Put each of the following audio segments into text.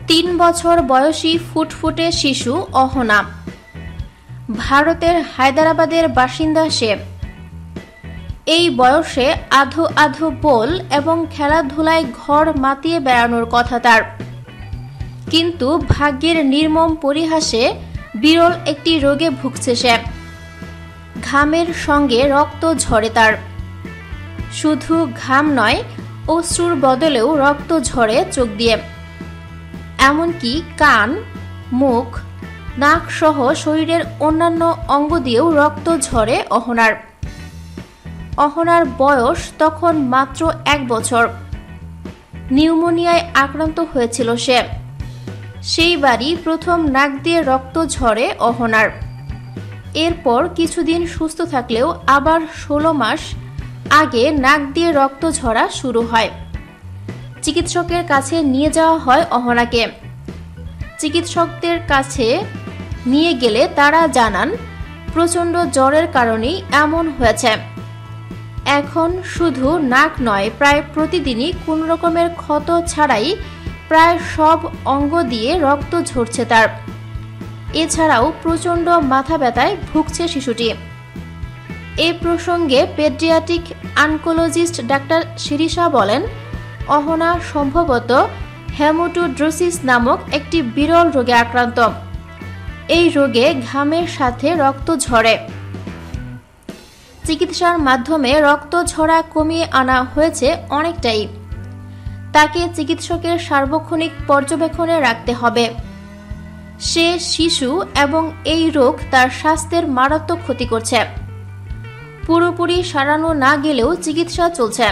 তিন বছর বয়সী ফুটফুটে শিশু অহনা। ভারতের হায়দ্রাবাদের বাসিন্দা সে। এই বয়সে আধো আধো বল এবং খেলাধুলায় ঘর মাতিয়ে বেড়ানোর কথা তার। কিন্তু ভাগ্যের নির্মম পরিহাসে বিরল একটি রোগে ভুগছে সে। ঘামের সঙ্গে রক্ত ঝরে তার। শুধু ঘাম নয়, অশ্রুর বদলেও রক্ত ঝরে চোখ দিয়ে। এমনকি কান, মুখ, নাক সহ শরীরের অন্যান্য অঙ্গ দিয়েও রক্ত ঝরে অহনার। অহনার বয়স তখন মাত্র 1 বছর। নিউমোনিয়ায় আক্রান্ত হয়েছিল সে। সেইবারই প্রথম নাক দিয়ে রক্ত ঝরে অহনার। এরপর কিছুদিন সুস্থ থাকলেও আবার 16 মাস আগে নাক দিয়ে রক্ত ঝরা শুরু হয়। চিকিৎসকের কাছে নিয়ে যাওয়া হয় অহনাকে। চিকিৎসকদের কাছে নিয়ে গেলে তারা জানান প্রচণ্ড জ্বরের কারণেই এমন হয়েছে। এখন শুধু নাক নয়, প্রায় প্রতিদিনই কোন রকমের ক্ষত ছাড়াই প্রায় সব অঙ্গ দিয়ে রক্ত ঝরছে তার। এছাড়াও প্রচণ্ড মাথা ব্যথায় ভুগছে শিশুটি। এ প্রসঙ্গে পেডিয়াট্রিক অনকোলজিস্ট ডাক্তার শিরিষা বলেন, অহনা সম্ভবত হেমাটোড্রোসিস নামক একটি বিরল রোগে আক্রান্ত। এই রোগে ঘামের সাথে রক্ত ঝরে। চিকিৎসার মাধ্যমে রক্ত ঝরা কমিয়ে আনা হয়েছে অনেকটাই। তাকে চিকিৎসকের সার্বক্ষণিক পর্যবেক্ষণে রাখতে হবে। সে শিশু এবং এই রোগ তার স্বাস্থ্যের মারাত্মক ক্ষতি করছে। পুরোপুরি সারানো না গেলেও চিকিৎসা চলছে।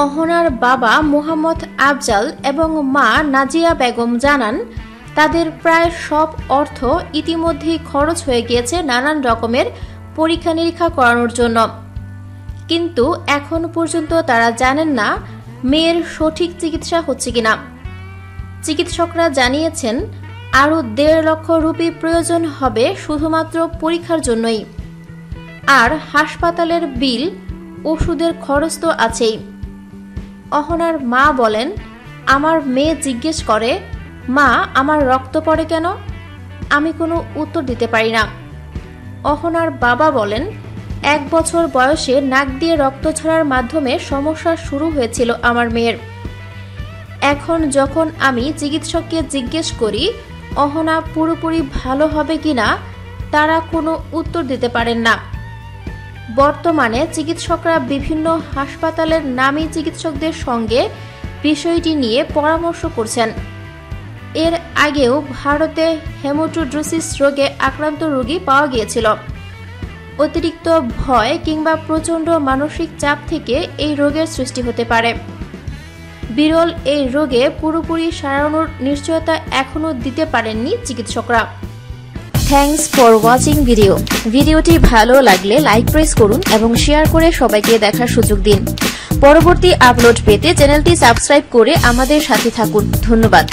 অহনার বাবা মোহাম্মদ আফজাল এবং মা নাজিয়া বেগম জানান, তাদের প্রায় সব অর্থ ইতিমধ্যেই খরচ হয়ে গিয়েছে নানান রকমের পরীক্ষা নিরীক্ষা করানোর জন্য। কিন্তু এখন পর্যন্ত তারা জানেন না মেয়ের সঠিক চিকিৎসা হচ্ছে কিনা। চিকিৎসকরা জানিয়েছেন আরও 1.5 লক্ষ রুপি প্রয়োজন হবে শুধুমাত্র পরীক্ষার জন্যই। আর হাসপাতালের বিল, ওষুধের খরচ তো আছেই। অহনার মা বলেন, আমার মেয়ে জিজ্ঞেস করে, মা আমার রক্ত পড়ে কেন? আমি কোনো উত্তর দিতে পারি না। অহনার বাবা বলেন, 1 বছর বয়সে নাক দিয়ে রক্ত ঝরার মাধ্যমে সমস্যা শুরু হয়েছিল আমার মেয়ের। এখন যখন আমি চিকিৎসককে জিজ্ঞেস করি অহনা পুরোপুরি ভালো হবে কিনা, তারা কোনো উত্তর দিতে পারেন না। বর্তমানে চিকিৎসকরা বিভিন্ন হাসপাতালের নামী চিকিৎসকদের সঙ্গে বিষয়টি নিয়ে পরামর্শ করছেন। এর আগেও ভারতে হেমাটোড্রোসিস রোগে আক্রান্ত রোগী পাওয়া গিয়েছিল। অতিরিক্ত ভয় কিংবা প্রচণ্ড মানসিক চাপ থেকে এই রোগের সৃষ্টি হতে পারে। বিরল এই রোগে পুরোপুরি সারানোর নিশ্চয়তা এখনও দিতে পারেননি চিকিৎসকরা। Thanks for watching video. ভিডিওটি ভালো লাগলে লাইক প্রেস করুন এবং শেয়ার করে সবাইকে দেখার সুযোগ দিন। পরবর্তী আপলোড পেতে চ্যানেলটি সাবস্ক্রাইব করে আমাদের সাথে থাকুন। ধন্যবাদ।